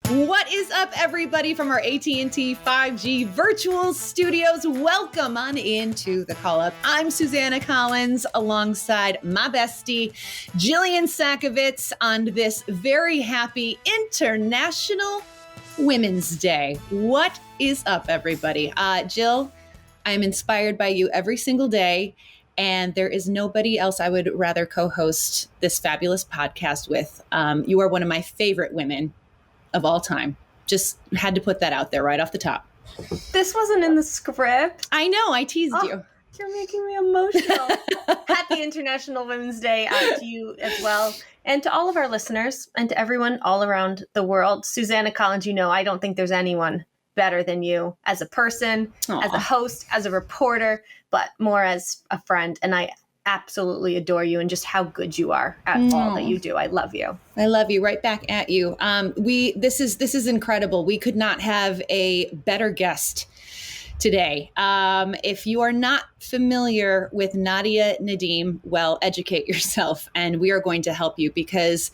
What is up, everybody, from our AT&T 5G virtual studios? Welcome on into the call up. I'm Susanna Collins alongside my bestie, Jillian Sakovitz, on this very happy International Women's Day. What is up, everybody? Jill, I'm inspired by you every single day, and there is nobody else I would rather co-host this fabulous podcast with. You are one of my favorite women of all time. Just had to put that out there right off the top. This wasn't in the script. I know, I teased you. You're making me emotional. Happy International Women's Day to you as well, and to all of our listeners, and to everyone all around the world. Susanna Collins, you know, I don't think there's anyone better than you as a person, as a host, as a reporter, but more as a friend. And I absolutely adore you and just how good you are at all that you do. I love you. I love you. Right back at you. This is incredible. We could not have a better guest today. If you are not familiar with Nadia Nadim, well, educate yourself, and we are going to help you because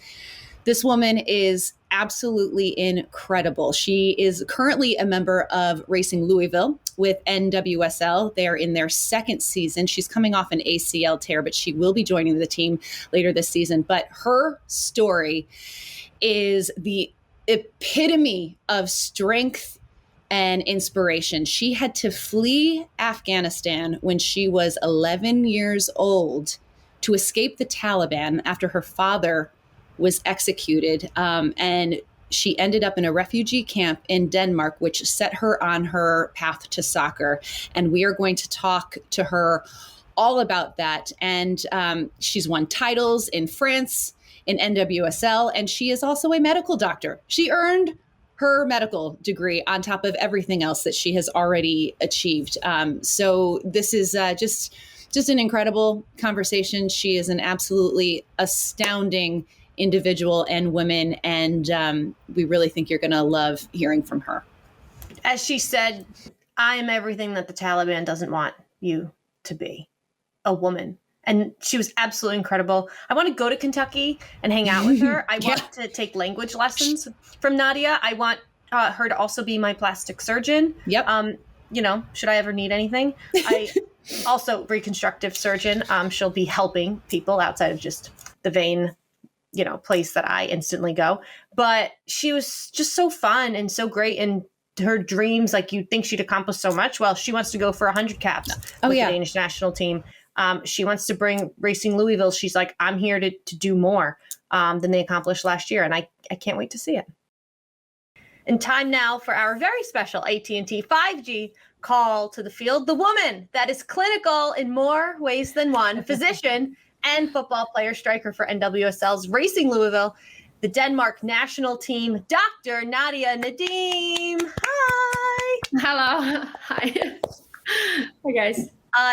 this woman is absolutely incredible. She is currently a member of Racing Louisville with NWSL. They're in their second season. She's coming off an ACL tear, but she will be joining the team later this season. But her story is the epitome of strength and inspiration. She had to flee Afghanistan when she was 11 years old to escape the Taliban after her father was executed. And she ended up in a refugee camp in Denmark, which set her on her path to soccer. And we are going to talk to her all about that. And she's won titles in France, in NWSL, and she is also a medical doctor. She earned her medical degree on top of everything else that she has already achieved. So this is just an incredible conversation. She is an absolutely astounding individual and woman, and we really think you're going to love hearing from her. As she said, I am everything that the Taliban doesn't want you to be, a woman. And she was absolutely incredible. I want to go to Kentucky and hang out with her. I want to take language lessons from Nadia. I want her to also be my plastic surgeon. Yep. You know, should I ever need anything? I also reconstructive surgeon. She'll be helping people outside of just the vein, you know, place that I instantly go. But she was just so fun and so great. And her dreams, like you'd think she'd accomplish so much. Well, she wants to go for 100 caps with the Danish national team. She wants to bring Racing Louisville. She's like, I'm here to do more than they accomplished last year. And I can't wait to see it. And time now for our very special AT&T 5G call to the field. The woman that is clinical in more ways than one, physician and football player, striker for NWSL's Racing Louisville, the Denmark national team, Dr. Nadia Nadim. Hi. Hello. Hi. Hi, guys.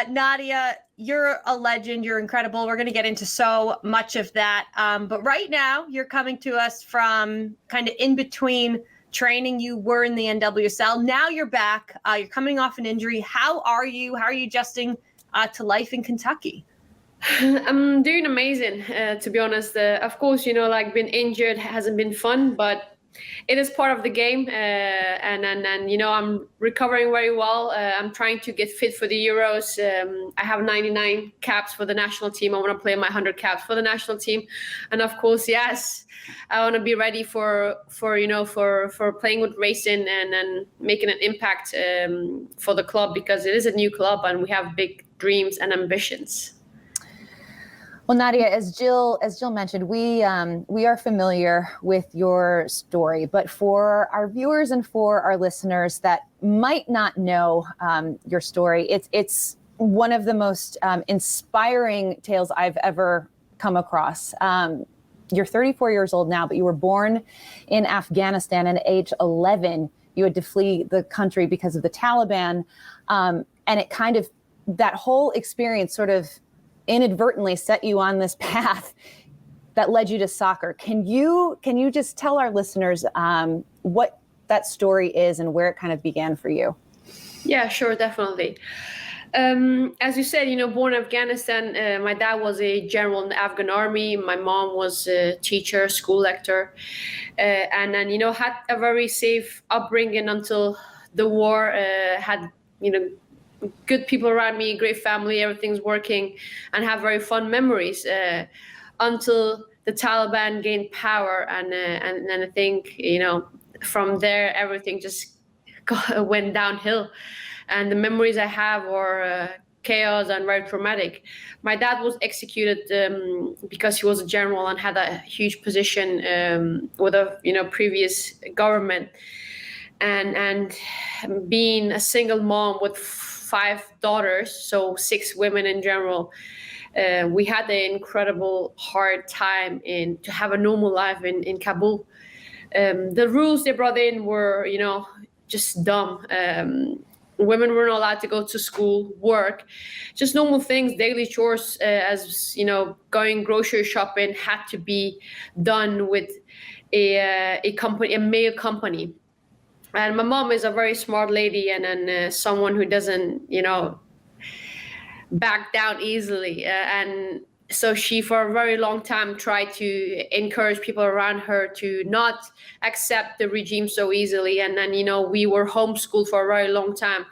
Nadia, you're a legend. You're incredible. We're going to get into so much of that. But right now, you're coming to us from kind of in between training. You were in the NWSL. Now you're back. You're coming off an injury. How are you? How are you adjusting to life in Kentucky? I'm doing amazing, to be honest. Of course, you know, like being injured hasn't been fun, but it is part of the game. And you know, I'm recovering very well. I'm trying to get fit for the Euros. I have 99 caps for the national team. I want to play my 100 caps for the national team. And of course, yes, I want to be ready for playing with Racing and making an impact for the club, because it is a new club and we have big dreams and ambitions. Well, Nadia, as Jill mentioned, we are familiar with your story, but for our viewers and for our listeners that might not know your story, it's one of the most inspiring tales I've ever come across. You're 34 years old now, but you were born in Afghanistan, and at age 11, you had to flee the country because of the Taliban, and it kind of, that whole experience sort of inadvertently set you on this path that led you to soccer. Can you just tell our listeners what that story is and where it kind of began for you? Yeah, sure, definitely. As you said, born in Afghanistan, my dad was a general in the Afghan army. My mom was a teacher, school lecturer, and then, had a very safe upbringing until the war. Had, good people around me, great family, everything's working, and have very fun memories until the Taliban gained power. And I think, from there, everything just went downhill. And the memories I have are chaos and very traumatic. My dad was executed because he was a general and had a huge position with a previous government, and being a single mom with 5 daughters, so 6 women in general. We had an incredible hard time to have a normal life in Kabul. The rules they brought in were, just dumb. Women weren't allowed to go to school, work, just normal things, daily chores, as going grocery shopping had to be done with a company, a male company. And my mom is a very smart lady and someone who doesn't, back down easily. And so she, for a very long time, tried to encourage people around her to not accept the regime so easily. And then, we were homeschooled for a very long time.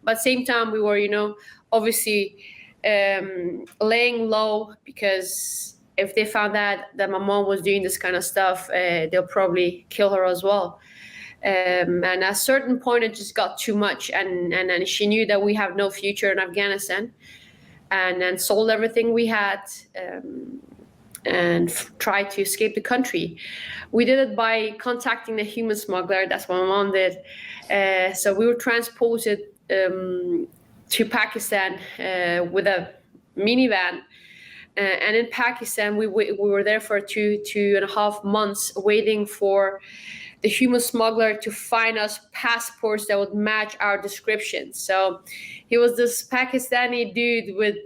But same time, we were, obviously laying low, because if they found out that my mom was doing this kind of stuff, they'll probably kill her as well. And at a certain point, it just got too much. And she knew that we have no future in Afghanistan, and then sold everything we had and tried to escape the country. We did it by contacting the human smuggler. That's what my mom did. So we were transported to Pakistan with a minivan. And in Pakistan, we were there for 2.5 months waiting for the human smuggler to find us passports that would match our description. So he was this Pakistani dude with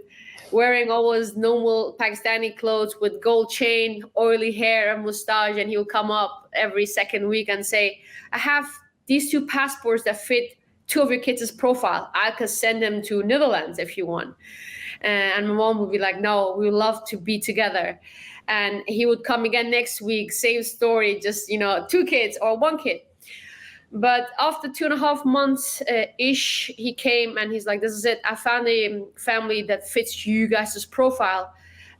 wearing always normal Pakistani clothes with gold chain, oily hair, and mustache. And he would come up every second week and say, I have these 2 passports that fit 2 of your kids' profile. I could send them to Netherlands if you want. And my mom would be like, no, we would love to be together. And he would come again next week, same story, just, 2 kids or 1 kid. But after 2.5 months ish, he came and he's like, this is it. I found a family that fits you guys' profile.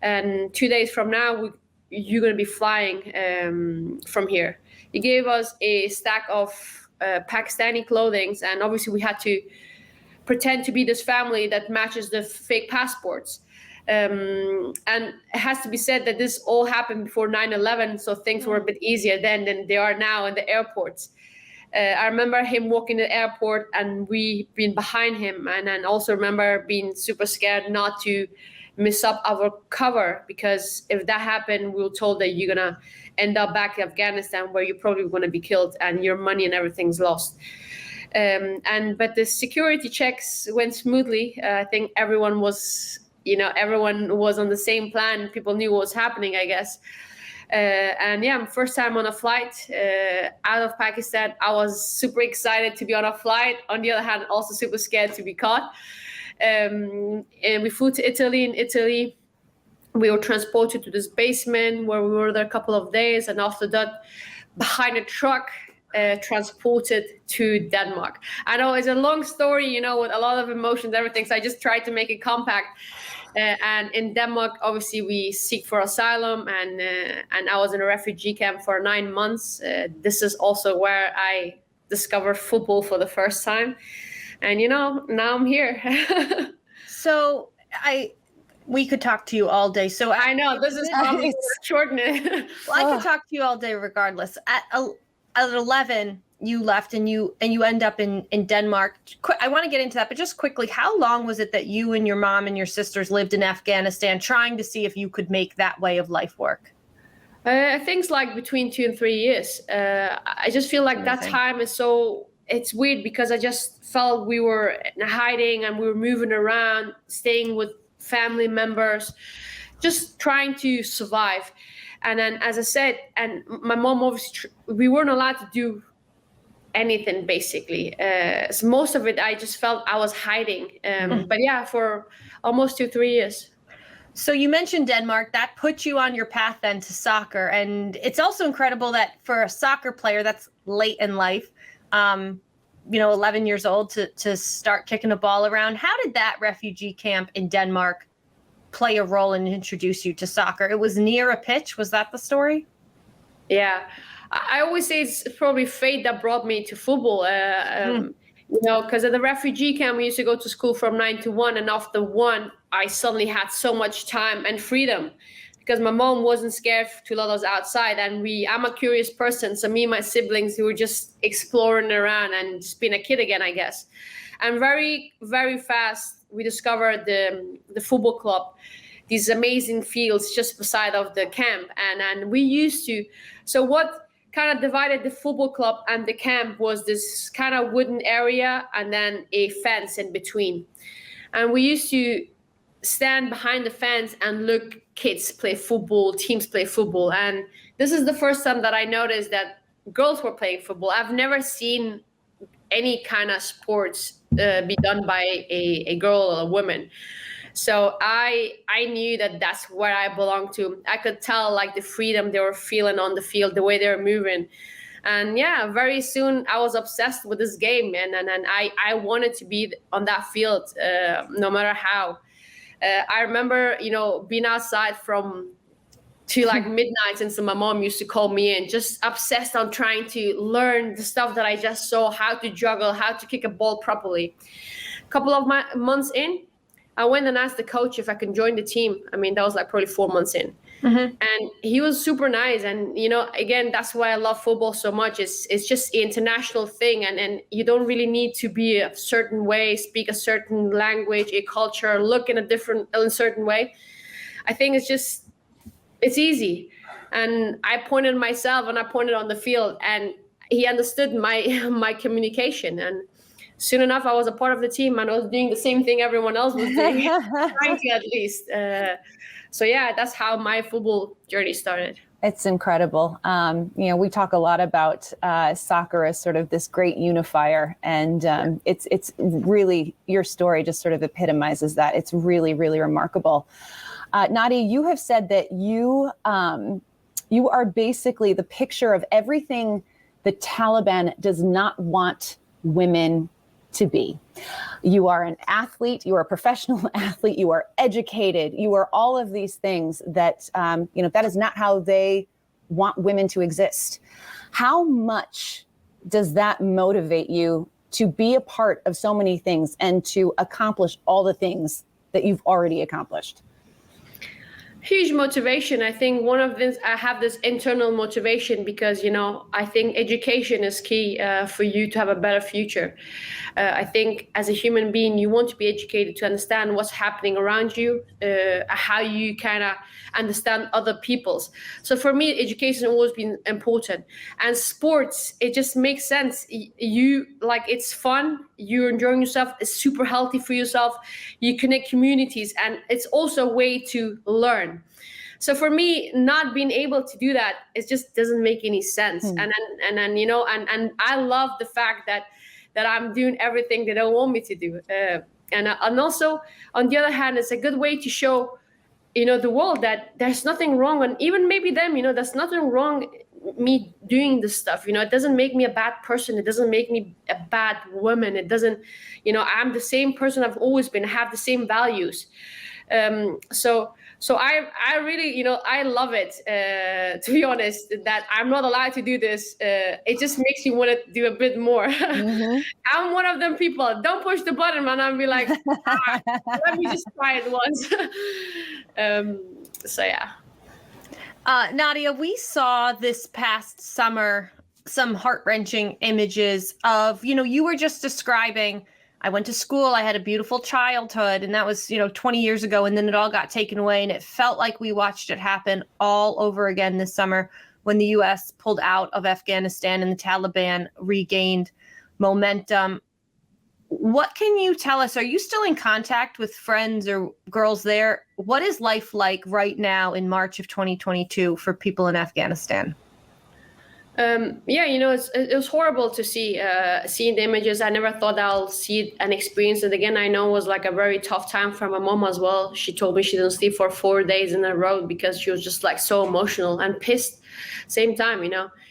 And 2 days from now, you're going to be flying from here. He gave us a stack of Pakistani clothing. And obviously we had to pretend to be this family that matches the fake passports. And it has to be said that this all happened before 9/11, so things were a bit easier then than they are now in the airports. I remember him walking to the airport and we being behind him, and then also remember being super scared not to miss up our cover, because if that happened, we were told that you're gonna end up back in Afghanistan where you're probably gonna be killed and your money and everything's lost. But the security checks went smoothly. I think everyone was on the same plan. People knew what was happening, I guess. First time on a flight out of Pakistan. I was super excited to be on a flight. On the other hand, also super scared to be caught. And we flew to Italy. In Italy, we were transported to this basement where we were there a couple of days. And after that, behind a truck, transported to Denmark. I know it's a long story, with a lot of emotions, everything. So I just tried to make it compact. And in Denmark, obviously, we seek for asylum, and I was in a refugee camp for 9 months. This is also where I discovered football for the first time, and now I'm here. So we could talk to you all day. So I know this is probably shortening. Well, I could talk to you all day regardless. At 11, you left and you end up in Denmark. I want to get into that, but just quickly, how long was it that you and your mom and your sisters lived in Afghanistan, trying to see if you could make that way of life work? I think it's like between 2 and 3 years. I just feel like that time is it's weird, because I just felt we were hiding and we were moving around, staying with family members, just trying to survive. And then, as I said, and my mom, obviously, we weren't allowed to do anything basically. So most of it, I just felt I was hiding. But yeah, for almost 2-3 years. So you mentioned Denmark. That put you on your path then to soccer. And it's also incredible that for a soccer player, that's late in life, 11 years old to start kicking a ball around. How did that refugee camp in Denmark play a role and introduce you to soccer? It was near a pitch. Was that the story? Yeah. I always say it's probably fate that brought me to football. Because at the refugee camp, we used to go to school from 9 to 1. And after 1, I suddenly had so much time and freedom because my mom wasn't scared to let us outside. And I'm a curious person. So me and my siblings, we were just exploring around and just being a kid again, I guess. And very, very fast, we discovered the football club, these amazing fields just beside of the camp. And we used to, so what kind of divided the football club and the camp was this kind of wooden area and then a fence in between. And we used to stand behind the fence and look kids play football, teams play football. And this is the first time that I noticed that girls were playing football. I've never seen any kind of sports be done by a girl or a woman. So I knew that that's where I belonged to. I could tell like the freedom they were feeling on the field, the way they were moving. And yeah, very soon I was obsessed with this game. And I wanted to be on that field no matter how. I remember, being outside to like midnight since my mom used to call me in, just obsessed on trying to learn the stuff that I just saw, how to juggle, how to kick a ball properly. A couple of months in, I went and asked the coach if I can join the team. I mean, that was like probably 4 months in. Mm-hmm. And he was super nice. And, again, that's why I love football so much. It's just an international thing. And you don't really need to be a certain way, speak a certain language, a culture, look in a certain way. I think it's easy. And I pointed myself and I pointed on the field and he understood my communication. And soon enough, I was a part of the team and I was doing the same thing everyone else was doing, trying to at least. So yeah, that's how my football journey started. It's incredible. We talk a lot about soccer as sort of this great unifier, and it's really, your story just sort of epitomizes that. It's really, really remarkable. Nadia, you have said that you are basically the picture of everything the Taliban does not want women to be. You are an athlete, you are a professional athlete, you are educated, you are all of these things that, that is not how they want women to exist. How much does that motivate you to be a part of so many things and to accomplish all the things that you've already accomplished? Huge motivation. I think one of this, I have this internal motivation because, I think education is key for you to have a better future. I think as a human being, you want to be educated to understand what's happening around you, how you kind of understand other people's. So for me, education has always been important. And sports, it just makes sense. It's fun. You're enjoying yourself. It's super healthy for yourself. You connect communities, and it's also a way to learn. So for me, not being able to do that, it just doesn't make any sense. And I love the fact that I'm doing everything they don't want me to do. And also, on the other hand, it's a good way to show, the world that there's nothing wrong, and even maybe them, there's nothing wrong me doing this stuff. It doesn't make me a bad person. It doesn't make me a bad woman. It doesn't, I'm the same person I've always been. I have the same values. So I really, I love it, to be honest, that I'm not allowed to do this. It just makes you want to do a bit more. Mm-hmm. I'm one of them people. Don't push the button, man. I'll be like, let me just try it once. So yeah. Nadia, we saw this past summer some heart-wrenching images of, you were just describing, I went to school, I had a beautiful childhood, and that was, 20 years ago, and then it all got taken away, and it felt like we watched it happen all over again this summer when the U.S. pulled out of Afghanistan and the Taliban regained momentum. What can you tell us? Are you still in contact with friends or girls there? What is life like right now in March of 2022 for people in Afghanistan? Yeah, it was horrible to see seeing the images. I never thought I'll see it and experience it again. I know it was like a very tough time for my mom as well. She told me she didn't sleep for 4 days in a row because she was just like so emotional and pissed. Same time,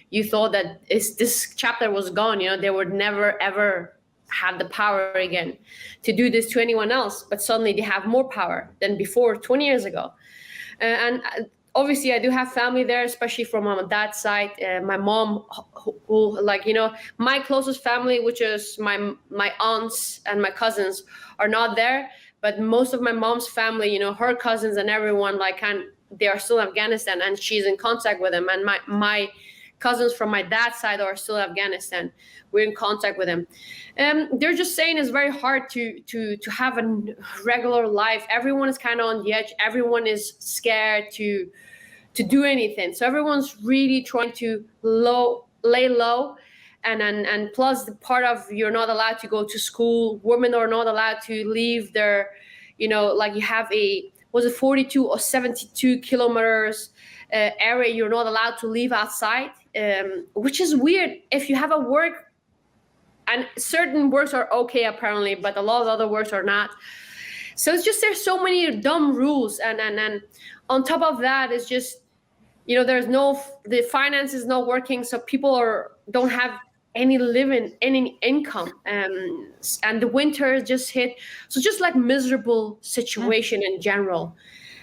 you thought that this chapter was gone. They would never ever have the power again to do this to anyone else, but suddenly they have more power than before 20 years ago. And obviously I do have family there, especially from my dad's side. My mom, who my closest family, which is my aunts and my cousins, are not there. But most of my mom's family, her cousins and everyone, they are still in Afghanistan, and she's in contact with them. And my cousins from my dad's side are still in Afghanistan. We're in contact with them. They're just saying it's very hard to have a regular life. Everyone is kind of on the edge. Everyone is scared to do anything. So everyone's really trying to lay low. And plus the part of you're not allowed to go to school. Women are not allowed to leave their, you have 42 or 72 kilometers area you're not allowed to leave outside, which is weird. If you have a work, and certain works are okay apparently, but a lot of other works are not. So it's just, there's so many dumb rules. And on top of that, it's just, the finance is not working. So people don't have any income. And the winter just hit. So just like miserable situation in general.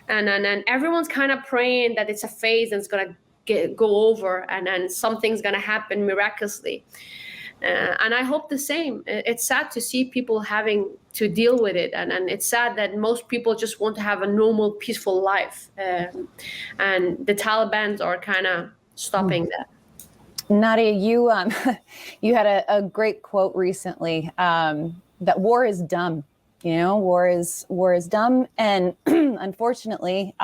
And everyone's kind of praying that it's a phase and it's going to go over, and then something's going to happen miraculously. And I hope the same. It's sad to see people having to deal with it. And it's sad that most people just want to have a normal, peaceful life. And the Taliban are kind of stopping that. Nadia, you you had a great quote recently, that war is dumb. War is dumb. And unfortunately,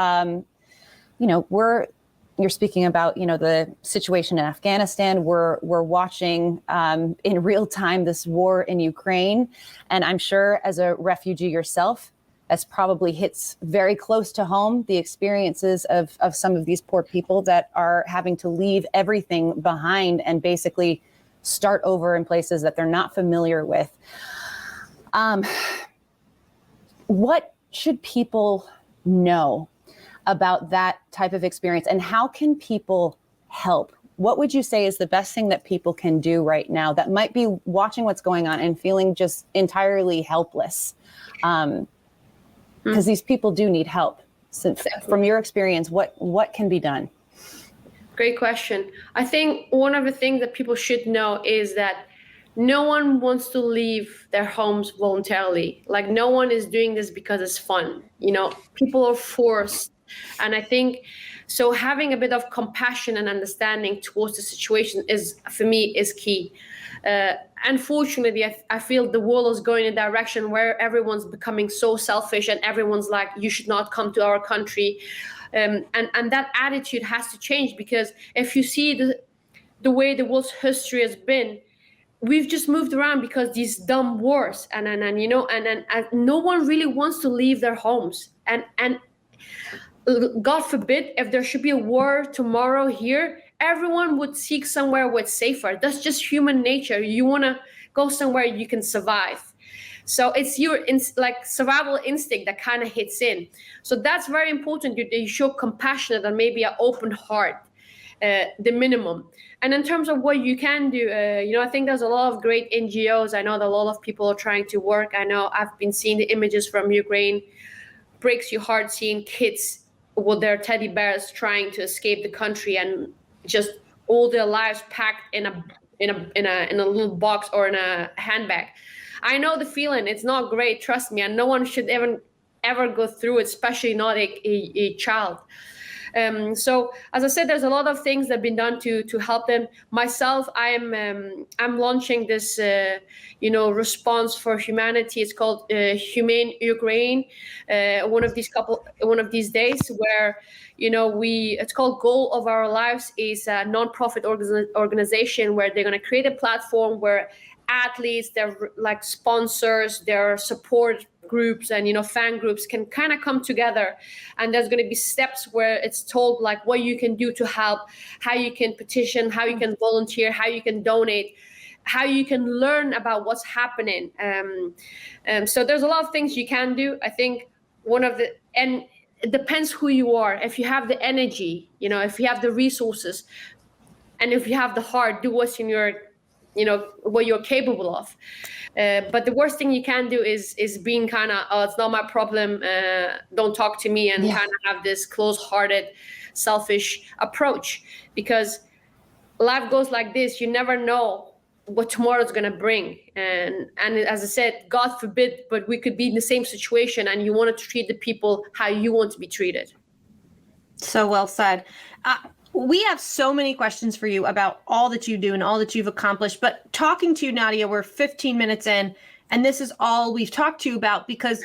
you're speaking about, the situation in Afghanistan. We're watching in real time this war in Ukraine. And I'm sure as a refugee yourself, as probably hits very close to home, the experiences of some of these poor people that are having to leave everything behind and basically start over in places that they're not familiar with. What should people know about that type of experience, and how can people help? What would you say is the best thing that people can do right now that might be watching what's going on and feeling just entirely helpless? Because these people do need help. So from your experience, what can be done? Great question. I think one of the things that people should know is that no one wants to leave their homes voluntarily. Like, no one is doing this because it's fun. People are forced. And I think so having a bit of compassion and understanding towards the situation for me is key. Unfortunately, I feel the world is going in a direction where everyone's becoming so selfish, and everyone's like, you should not come to our country. And that attitude has to change, because if you see the way the world's history has been, we've just moved around because these dumb wars, and no one really wants to leave their homes. And God forbid, if there should be a war tomorrow here, everyone would seek somewhere where it's safer. That's just human nature. You want to go somewhere you can survive. So it's your survival instinct that kind of hits in. So that's very important. You show compassionate and maybe an open heart, the minimum. And in terms of what you can do, I think there's a lot of great NGOs. I know that a lot of people are trying to work. I know I've been seeing the images from Ukraine. Breaks your heart seeing kids with their teddy bears trying to escape the country, and just all their lives packed in a little box or in a handbag. I know the feeling. It's not great, trust me, and no one should ever go through it, especially not a child. So as I said, there's a lot of things that have been done to help them. Myself, I'm launching this response for humanity. It's called Humane Ukraine. One of these days, where it's called Goal of Our Lives, is a non-profit organization where they're going to create a platform where athletes, their sponsors, their support groups and, fan groups can kind of come together. And there's going to be steps where it's told like what you can do to help, how you can petition, how you can volunteer, how you can donate, how you can learn about what's happening. So there's a lot of things you can do. I think and it depends who you are. If you have the energy, if you have the resources, and if you have the heart, do what's in your, what you're capable of. But the worst thing you can do is being kind of, oh, it's not my problem, don't talk to me, and kind of have this close-hearted, selfish approach. Because life goes like this. You never know what tomorrow's going to bring. And as I said, God forbid, but we could be in the same situation and you want to treat the people how you want to be treated. So well said. We have so many questions for you about all that you do and all that you've accomplished. But talking to you, Nadia, we're 15 minutes in, and this is all we've talked to you about, because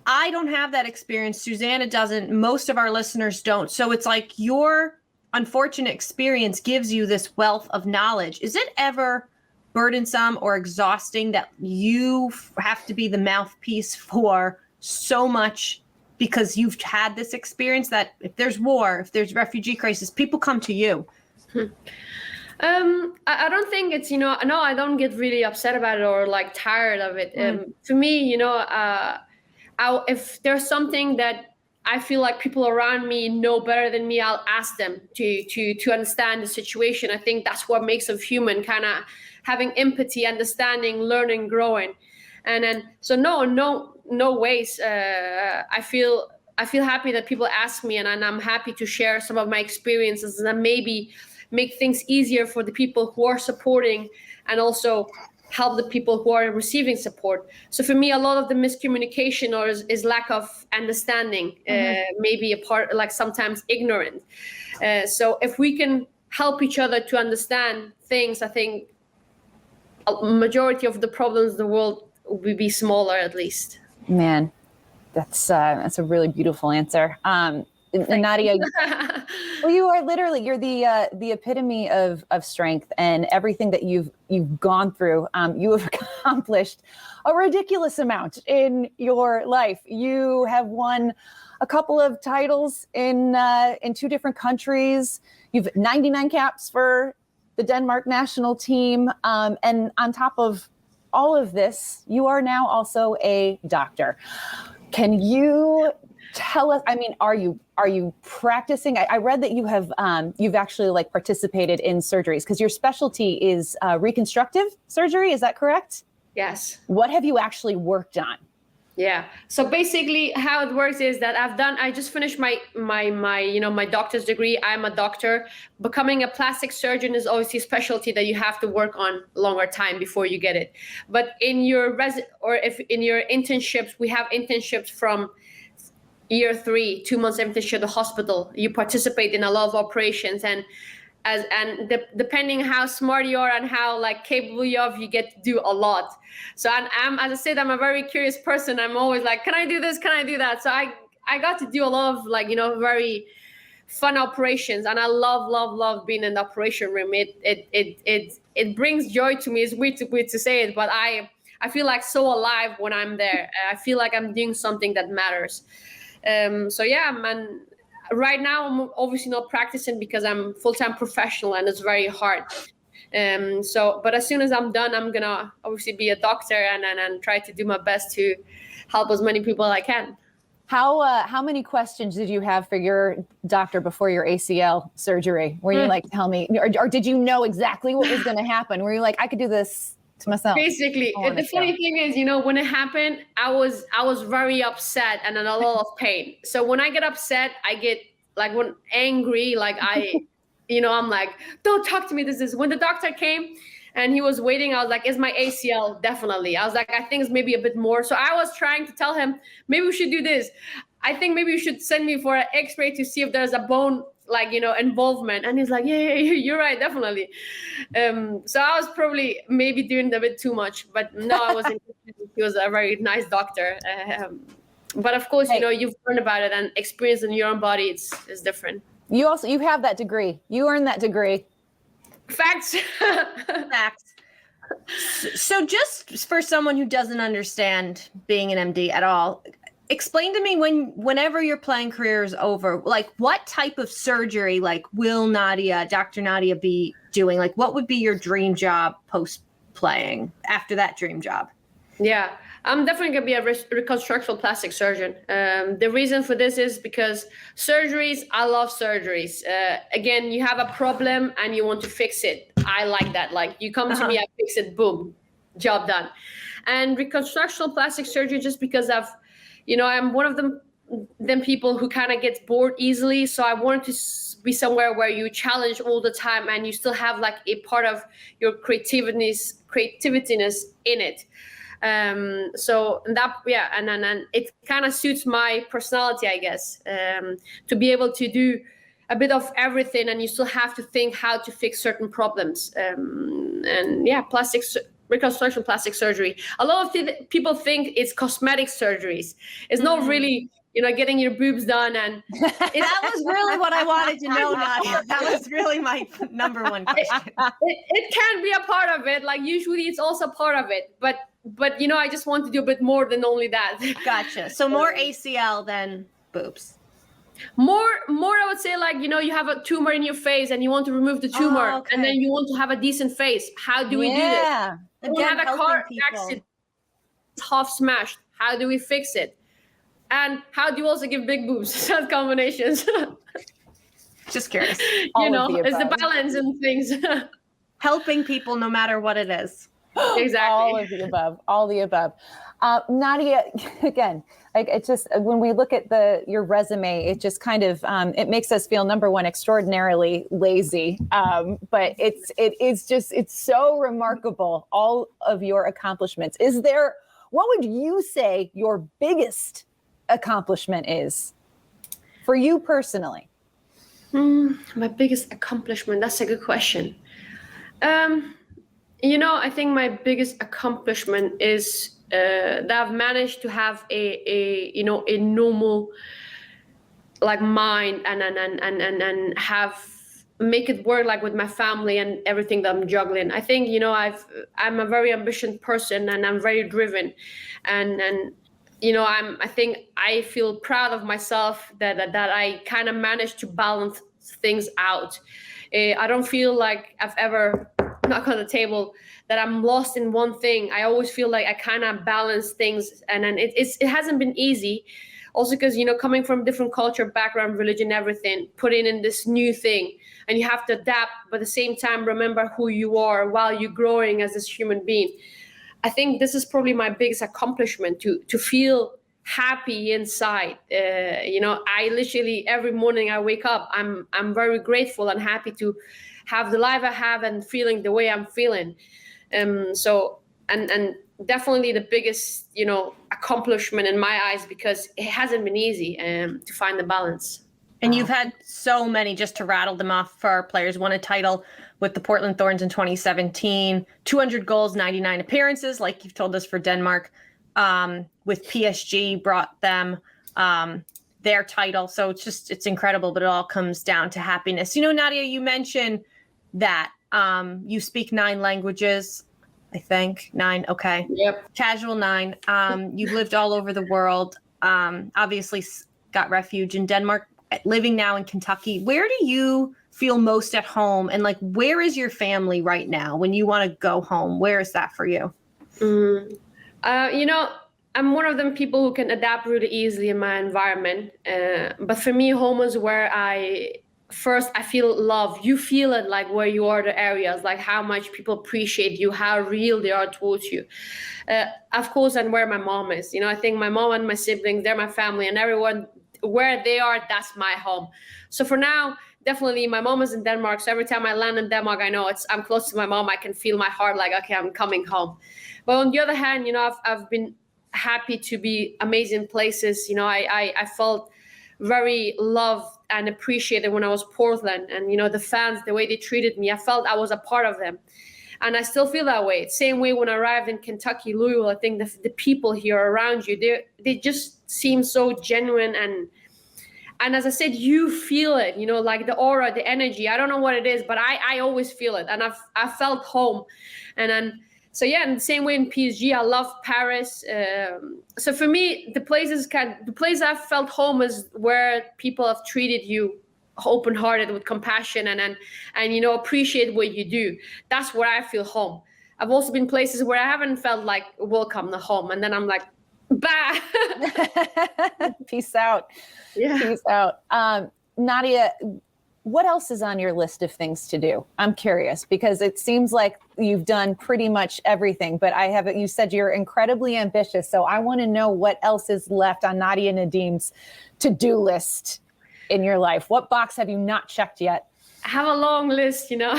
I don't have that experience. Susanna doesn't. Most of our listeners don't. So it's like your unfortunate experience gives you this wealth of knowledge. Is it ever burdensome or exhausting that you have to be the mouthpiece for so much, because you've had this experience that if there's war, if there's refugee crisis, people come to you? I don't think it's, no, I don't get really upset about it or like tired of it. For me, if there's something that I feel like people around me know better than me, I'll ask them to understand the situation. I think that's what makes us human, kind of having empathy, understanding, learning, growing. And then, so no ways. I feel happy that people ask me, and I'm happy to share some of my experiences and maybe make things easier for the people who are supporting, and also help the people who are receiving support. So for me, a lot of the miscommunication is lack of understanding, maybe a part, like sometimes ignorant. So if we can help each other to understand things, I think a majority of the problems in the world will be smaller, at least. Man, that's a really beautiful answer. And Nadia, well, you're the epitome of strength, and everything that you've gone through. You have accomplished a ridiculous amount in your life. You have won a couple of titles in 2 different countries. You've 99 caps for the Denmark national team, and on top of all of this, you are now also a doctor. Can you tell us, are you practicing? I read that you have, you've actually like participated in surgeries, because your specialty is reconstructive surgery. Is that correct? Yes. What have you actually worked on? Yeah. So basically how it works is that I just finished my doctor's degree. I'm a doctor. Becoming a plastic surgeon is obviously a specialty that you have to work on a longer time before you get it. But in your if in your internships, we have internships from year 3, 2 months internship at the hospital. You participate in a lot of operations, and depending how smart you are and how like capable you are, you get to do a lot. So I'm as I said, I'm a very curious person. I'm always like, can I do this? Can I do that? So I got to do a lot of very fun operations, and I love being in the operation room. It brings joy to me. It's weird to say it, but I feel like so alive when I'm there. I feel like I'm doing something that matters. So yeah, man. Right now, I'm obviously not practicing because I'm full-time professional and it's very hard. But as soon as I'm done, I'm gonna obviously be a doctor and try to do my best to help as many people as I can. How many questions did you have for your doctor before your ACL surgery? Were you like, tell me, or did you know exactly what was going to happen? Were you like, I could do this to myself? Basically, the funny thing is, when it happened, I was very upset and in a lot of pain. So when I get upset, I get like when angry, like I'm like, don't talk to me. This is when the doctor came and he was waiting. I was like, is my ACL? Definitely. I was like, I think it's maybe a bit more. So I was trying to tell him, maybe we should do this. I think maybe you should send me for an X-ray to see if there's a bone involvement. And he's like, yeah, you're right, definitely. So I was probably maybe doing a bit too much, but no, I wasn't. He was a very nice doctor. But of course, you've learned about it and experience in your own body. It's different. You have that degree. You earned that degree. Facts. Facts. So just for someone who doesn't understand being an MD at all, explain to me whenever your playing career is over, like what type of surgery, like will Dr. Nadia be doing? Like what would be your dream job post playing after that dream job? Yeah, I'm definitely going to be a reconstructional plastic surgeon. The reason for this is because surgeries, I love surgeries. Again, you have a problem and you want to fix it. I like that. Like you come to me, I fix it, boom, job done. And reconstructional plastic surgery, just because I'm one of them people who kind of gets bored easily. So I wanted to be somewhere where you challenge all the time and you still have like a part of your creativiness in it. So that, yeah, and it kind of suits my personality, I guess, to be able to do a bit of everything, and you still have to think how to fix certain problems. And yeah, reconstruction plastic surgery. A lot of people think it's cosmetic surgeries. It's not really, getting your boobs done. And that was really what I wanted to know, Nadia. That was really my number one question. It can be a part of it. Like usually it's also part of it, but I just want to do a bit more than only that. Gotcha. So more ACL than boobs. More, I would say, like, you have a tumor in your face and you want to remove the tumor, and then you want to have a decent face. How do we do this? We have a car accident, half smashed. How do we fix it? And how do you also give big boobs? Set combinations. Just curious. It's the balance and things. Helping people no matter what it is. Exactly. All the above. Nadia, again, like it's just when we look at your resume, it just kind of it makes us feel, number one, extraordinarily lazy. But it's so remarkable, all of your accomplishments. What would you say your biggest accomplishment is for you personally? My biggest accomplishment, that's a good question. I think my biggest accomplishment is that I've managed to have a normal like mind and make it work like with my family and everything that I'm juggling. I think I'm a very ambitious person and I'm very driven, and I feel proud of myself that I kind of managed to balance things out. I don't feel like I've ever knock on the table that I'm lost in one thing. I always feel like I kind of balance things, and then it hasn't been easy. Also because coming from different culture, background, religion, everything, putting in this new thing, and you have to adapt, but at the same time remember who you are while you're growing as this human being. I think this is probably my biggest accomplishment, to feel happy inside. I literally every morning I wake up, I'm very grateful and happy to have the life I have and feeling the way I'm feeling. So definitely the biggest, accomplishment in my eyes, because it hasn't been easy to find the balance. And you've had so many, just to rattle them off for our players. Won a title with the Portland Thorns in 2017, 200 goals, 99 appearances, like you've told us, for Denmark. With PSG, brought them their title. So it's incredible, but it all comes down to happiness. Nadia, you mentioned that you speak 9 languages, I think. 9, okay. Yep. Casual 9. You've lived all over the world. Obviously got refuge in Denmark, living now in Kentucky. Where do you feel most at home? And like, where is your family right now when you want to go home? Where is that for you? I'm one of them people who can adapt really easily in my environment. But for me, home is where I feel love. You feel it, like where you are, the areas, like how much people appreciate you, how real they are towards you. Of course, and where my mom is. I think my mom and my siblings, they're my family, and everyone where they are, that's my home. So for now, definitely my mom is in Denmark. So every time I land in Denmark, I know I'm close to my mom. I can feel my heart like, okay, I'm coming home. But on the other hand, I've been happy to be amazing places. I felt very loved and appreciated when I was Portland, and the fans, the way they treated me, I felt I was a part of them, and I still feel that way. Same way when I arrived in Kentucky, Louisville. I think the people here around you, they just seem so genuine, and as I said, you feel it, like the aura, the energy. I don't know what it is, but I always feel it, and I felt home. And then So yeah, in the same way in PSG, I love Paris. So for me, the place I've felt home is where people have treated you open-hearted with compassion and you know, appreciate what you do. That's where I feel home. I've also been places where I haven't felt like welcome to home, and then I'm like, bah. Peace out. Yeah. Peace out. Nadia, what else is on your list of things to do? I'm curious, because it seems like you've done pretty much everything, but you said you're incredibly ambitious. So I want to know what else is left on Nadia Nadim's to-do list in your life. What box have you not checked yet? I have a long list, you know,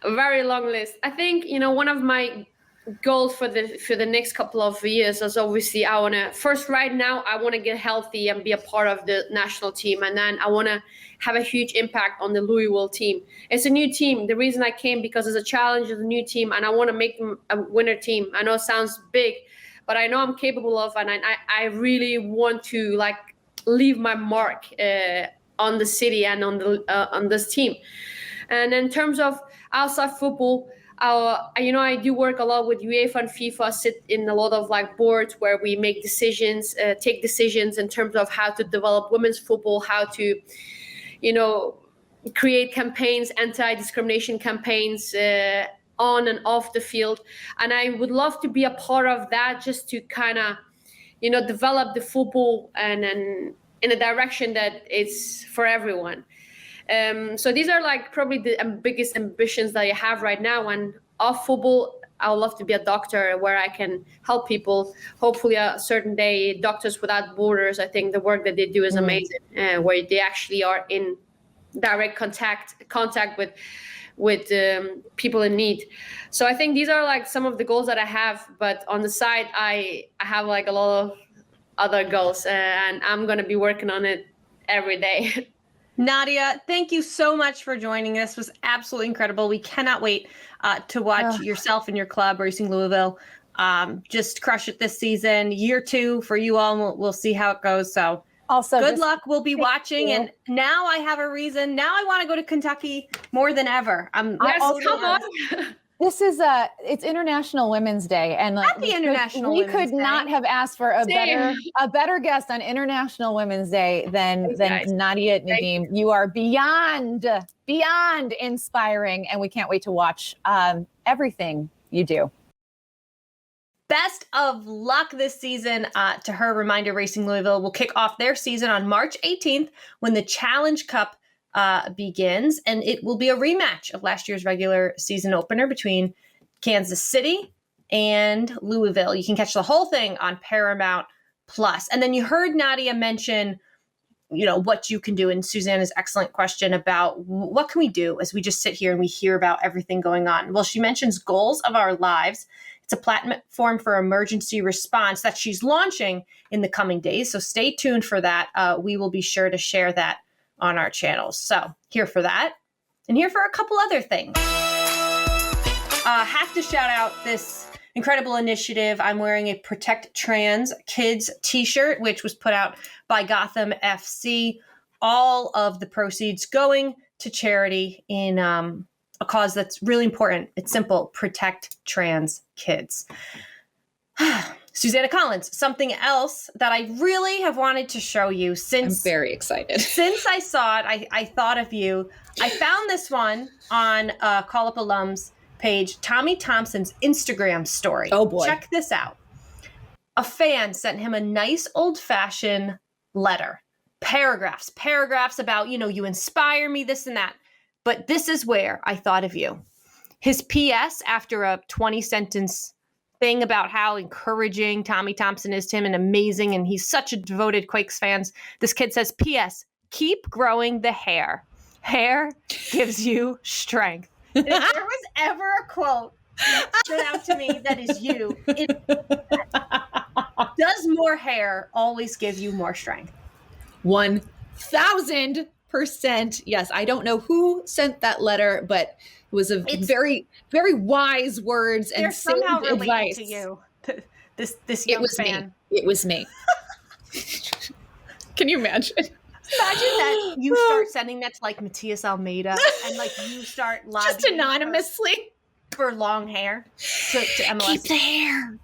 a very long list. I think, you know, one of my goals for the next couple of years is obviously I want to get healthy and be a part of the national team, and then I want to have a huge impact on the Louisville team. It's a new team. The reason I came because it's a challenge, it's a new team, and I want to make them a winner team. I know it sounds big, but I know I'm capable of, and I really want to like leave my mark on the city and on this team. And in terms of outside football, I do work a lot with UEFA and FIFA, sit in a lot of like boards where we make decisions, take decisions in terms of how to develop women's football, how to, you know, create campaigns, anti-discrimination campaigns on and off the field. And I would love to be a part of that, just to kind of, you know, develop the football and in a direction that is for everyone. So these are like probably the biggest ambitions that I have right now. And off football, I would love to be a doctor where I can help people. Hopefully a certain day, Doctors Without Borders, I think the work that they do is amazing, where they actually are in direct contact with people in need. So I think these are like some of the goals that I have, but on the side, I have like a lot of other goals, and I'm going to be working on it every day. Nadia, thank you so much for joining us. It was absolutely incredible. We cannot wait to watch yourself and your club, Racing Louisville, just crush it this season. Year 2 for you all, and we'll see how it goes. So also, good luck. We'll be watching. And now I have a reason. Now I want to go to Kentucky more than ever. Come on. This is it's International Women's Day, and like Happy International we could not have asked for a better guest on International Women's Day than Nadia Nadim. You are beyond inspiring, and we can't wait to watch everything you do. Best of luck this season to her. Reminder, Racing Louisville will kick off their season on March 18th when the Challenge Cup begins, and it will be a rematch of last year's regular season opener between Kansas City and Louisville. You can catch the whole thing on Paramount Plus. And then you heard Nadia mention, you know, what you can do, and Susanna's excellent question about what can we do as we just sit here and we hear about everything going on. Well, she mentions Goals of Our Lives. It's a platform for emergency response that she's launching in the coming days, so stay tuned for that. We will be sure to share that on our channels. So here for that, and here for a couple other things. Have to shout out this incredible initiative. I'm wearing a Protect Trans Kids t-shirt, which was put out by Gotham FC. All of the proceeds going to charity in a cause that's really important. It's simple: protect trans kids. Susanna Collins, something else that I really have wanted to show you since— I'm very excited. Since I saw it, I thought of you. I found this one on Call Up Alums page, Tommy Thompson's Instagram story. Oh boy. Check this out. A fan sent him a nice old-fashioned letter. Paragraphs about, you know, you inspire me, this and that. But this is where I thought of you. His PS after a 20-sentence thing about how encouraging Tommy Thompson is to him and amazing, and he's such a devoted Quakes fan. This kid says, P.S. keep growing the hair. Hair gives you strength. If there was ever a quote that stood out to me that is you, does more hair always give you more strength? 1,000%. Yes, I don't know who sent that letter, but it was very, very wise words and somehow related advice to you. This young fan. It was me. Can you imagine? Imagine that you start sending that to like Matias Almeida and like you start lobbying. Just anonymously. for long hair to MLS. Keep the hair.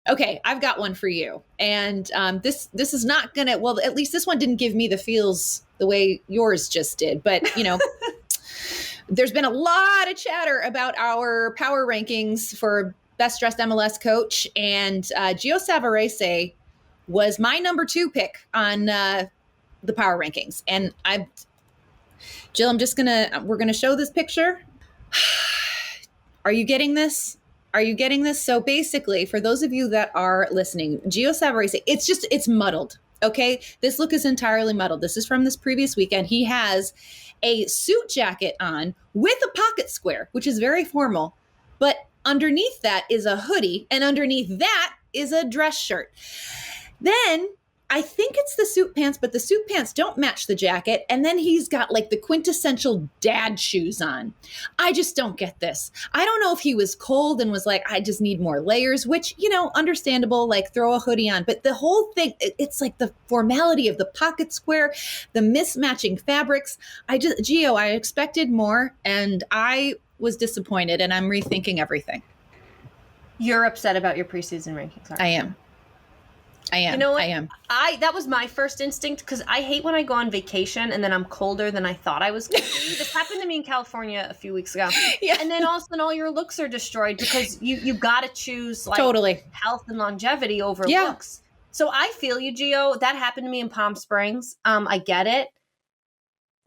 Okay, I've got one for you. And this is not going to, well, at least this one didn't give me the feels the way yours just did. But, there's been a lot of chatter about our power rankings for best dressed MLS coach. And Gio Savarese was my number 2 pick on the power rankings. And Jill, we're going to show this picture. Are you getting this? Are you getting this? So basically, for those of you that are listening, Gio Savarese, it's muddled. Okay. This look is entirely muddled. This is from this previous weekend. He has a suit jacket on with a pocket square, which is very formal, but underneath that is a hoodie. And underneath that is a dress shirt. Then I think it's the suit pants, but the suit pants don't match the jacket. And then he's got like the quintessential dad shoes on. I just don't get this. I don't know if he was cold and was like, I just need more layers, which, understandable, like throw a hoodie on. But the whole thing, it's like the formality of the pocket square, the mismatching fabrics. Gio, I expected more and I was disappointed and I'm rethinking everything. You're upset about your preseason rankings, aren't you? I am. You know what? I am. That was my first instinct because I hate when I go on vacation and then I'm colder than I thought I was going to be. This happened to me in California a few weeks ago. Yeah. And then all of a sudden all your looks are destroyed because you got to choose totally health and longevity over looks. So I feel you, Gio. That happened to me in Palm Springs. I get it.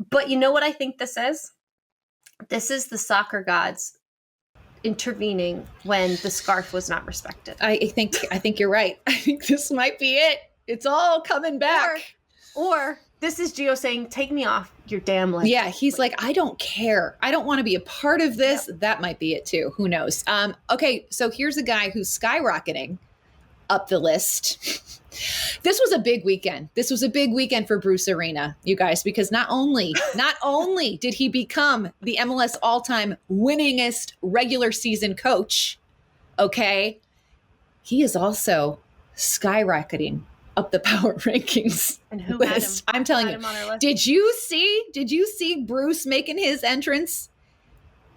But you know what I think this is? This is the soccer gods intervening when the scarf was not respected. I think you're right. I think this might be it. It's all coming back. Or this is Gio saying, take me off your damn leg. Yeah, he's like, I don't care. I don't want to be a part of this. Yep. That might be it too. Who knows? Okay, so here's a guy who's skyrocketing up the list. This was a big weekend. This was a big weekend for Bruce Arena, you guys, because not only did he become the MLS all-time winningest regular season coach, okay, he is also skyrocketing up the power rankings. And who had him? I'm telling you. Did you see Bruce making his entrance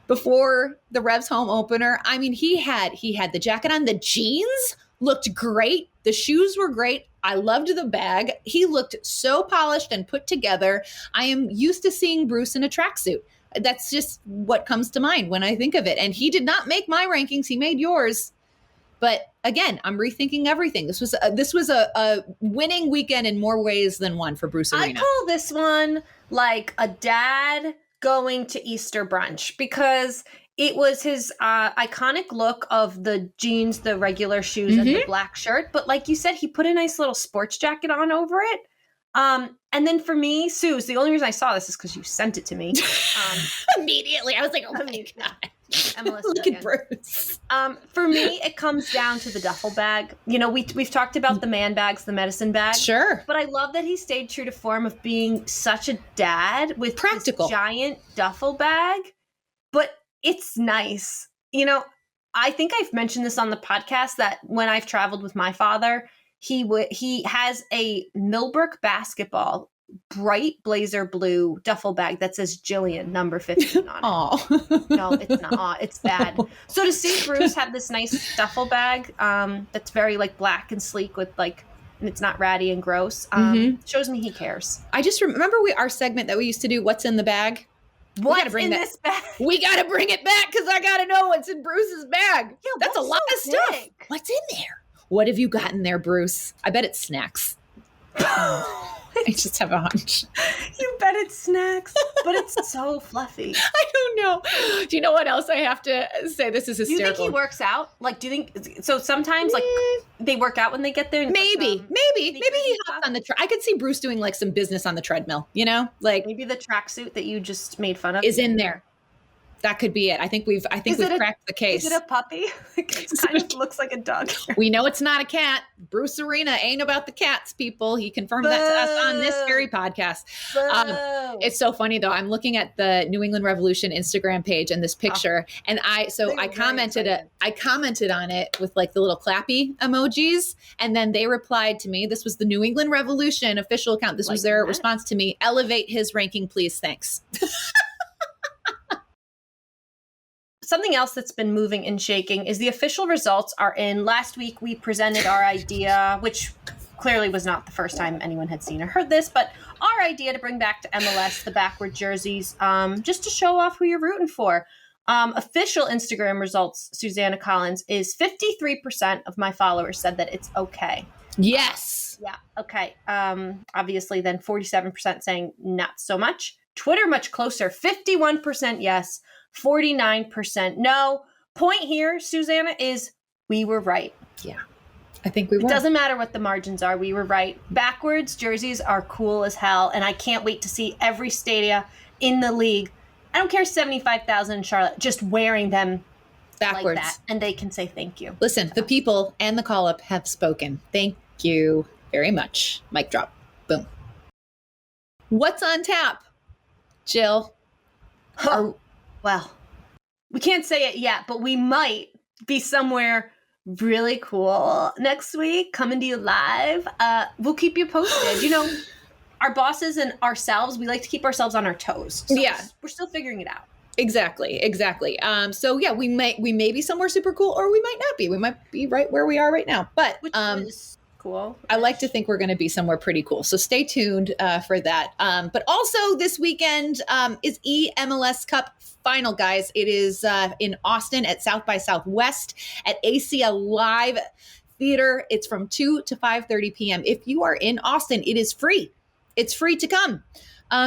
before the Revs home opener? I mean, he had the jacket on, the jeans looked great. The shoes were great. I loved the bag. He looked so polished and put together. I am used to seeing Bruce in a tracksuit. That's just what comes to mind when I think of it. And he did not make my rankings. He made yours. But again, I'm rethinking everything. This was a winning weekend in more ways than one for Bruce Arena. I call this one like a dad going to Easter brunch because it was his iconic look of the jeans, the regular shoes, and the black shirt. But like you said, he put a nice little sports jacket on over it. And then for me, Suze, the only reason I saw this is because you sent it to me. Immediately. I was like, oh my God. Look at Bruce. For me, it comes down to the duffel bag. We've talked about the man bags, the medicine bag. Sure. But I love that he stayed true to form of being such a dad with practical this giant duffel bag. But it's nice. I think I've mentioned this on the podcast that when I've traveled with my father, he has a Millbrook basketball bright blazer blue duffel bag that says Jillian number 15 on it. Oh. No, it's not. Aw, it's bad. So to see Bruce have this nice duffel bag that's very like black and sleek with like, and it's not ratty and gross, shows me he cares. I just remember our segment that we used to do, What's in the Bag? What's in this bag? We got to bring it back because I got to know what's in Bruce's bag. Yeah, that's a lot of stuff. What's in there? What have you got in there, Bruce? I bet it's snacks. I just have a hunch. You bet it's snacks, but it's so fluffy. I don't know. Do you know what else I have to say? This is hysterical. Do you think he works out? Like, do you think so? Sometimes, like, they work out when they get there. Maybe he hops on the. I could see Bruce doing like some business on the treadmill. Like maybe the tracksuit that you just made fun of is in there. That could be it. I think we've cracked the case. Is it a puppy? It kind of looks like a dog. We know it's not a cat. Bruce Arena ain't about the cats, people. He confirmed that to us on this very podcast. It's so funny though. I'm looking at the New England Revolution Instagram page and this picture, and I commented on it with like the little clappy emojis, and then they replied to me. This was the New England Revolution official account. This was their response to me. Elevate his ranking, please. Thanks. something else that's been moving and shaking is the official results are in. Last week, we presented our idea, which clearly was not the first time anyone had seen or heard this, but our idea to bring back to MLS the backward jerseys, just to show off who you're rooting for. Official Instagram results, Susanna Collins, is 53% of my followers said that it's okay. Yes. Yeah. Okay. Obviously, then 47% saying not so much. Twitter, much closer. 51% yes, 49% no. Point here, Susanna, is we were right. Yeah. I think we were. It doesn't matter what the margins are. We were right. Backwards jerseys are cool as hell, and I can't wait to see every stadia in the league. I don't care 75,000 in Charlotte, just wearing them backwards. Like that, and they can say thank you. Listen, the people and the call-up have spoken. Thank you very much. Mic drop. Boom. What's on tap, Jill? Well, we can't say it yet, but we might be somewhere really cool next week, coming to you live. We'll keep you posted. You know, our bosses and ourselves, we like to keep ourselves on our toes. So yeah. We're still figuring it out. Exactly. So yeah, we may be somewhere super cool, or we might not be. We might be right where we are right now. But which is cool. I like to think we're going to be somewhere pretty cool. So stay tuned for that. But also this weekend is EMLS Cup final, guys. It is in Austin at South by Southwest at ACL Live Theater. It's from 2 to 5:30 p.m. If you are in Austin, it is free. It's free to come.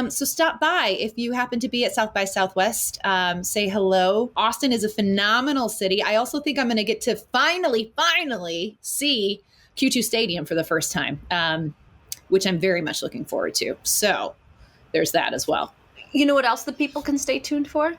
So stop by if you happen to be at South by Southwest. Say hello. Austin is a phenomenal city. I also think I'm going to get to finally see Q2 Stadium for the first time, which I'm very much looking forward to. So there's that as well. You know what else the people can stay tuned for?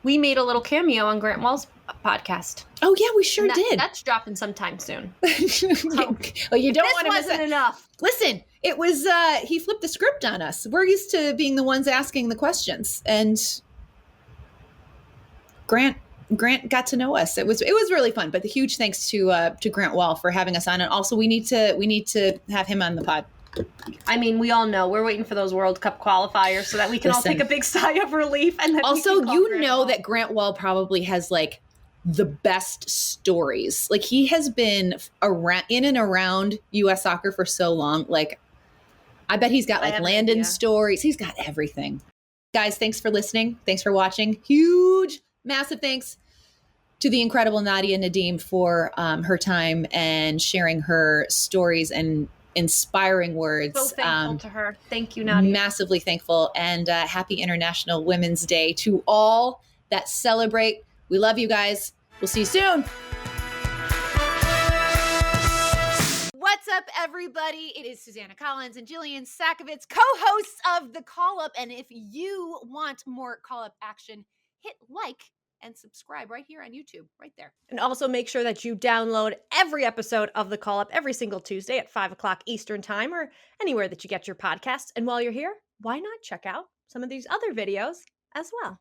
We made a little cameo on Grant Wall's podcast. Oh yeah, we sure did. That's dropping sometime soon. Well, you don't want to miss it. Enough. Listen, it was he flipped the script on us. We're used to being the ones asking the questions, and Grant got to know us. It was really fun. But the huge thanks to Grant Wall for having us on, and also we need to have him on the pod. I mean, we all know we're waiting for those World Cup qualifiers so that we can all take a big sigh of relief. And then also, that Grant Wall probably has like the best stories. Like he has been around in and around U.S. soccer for so long. Like I bet he's got like Landon stories. He's got everything. Guys, thanks for listening. Thanks for watching. Huge, massive thanks to the incredible Nadia Nadim for her time and sharing her stories and inspiring words. So thankful to her. Thank you, Nadia. Massively thankful. And happy International Women's Day to all that celebrate. We love you guys. We'll see you soon. What's up, everybody? It is Susanna Collins and Jillian Sakovitz, co-hosts of The Call Up. And if you want more Call Up action, hit like and subscribe right here on YouTube, right there. And also make sure that you download every episode of The Call Up every single Tuesday at 5 o'clock Eastern Time or anywhere that you get your podcasts. And while you're here, why not check out some of these other videos as well?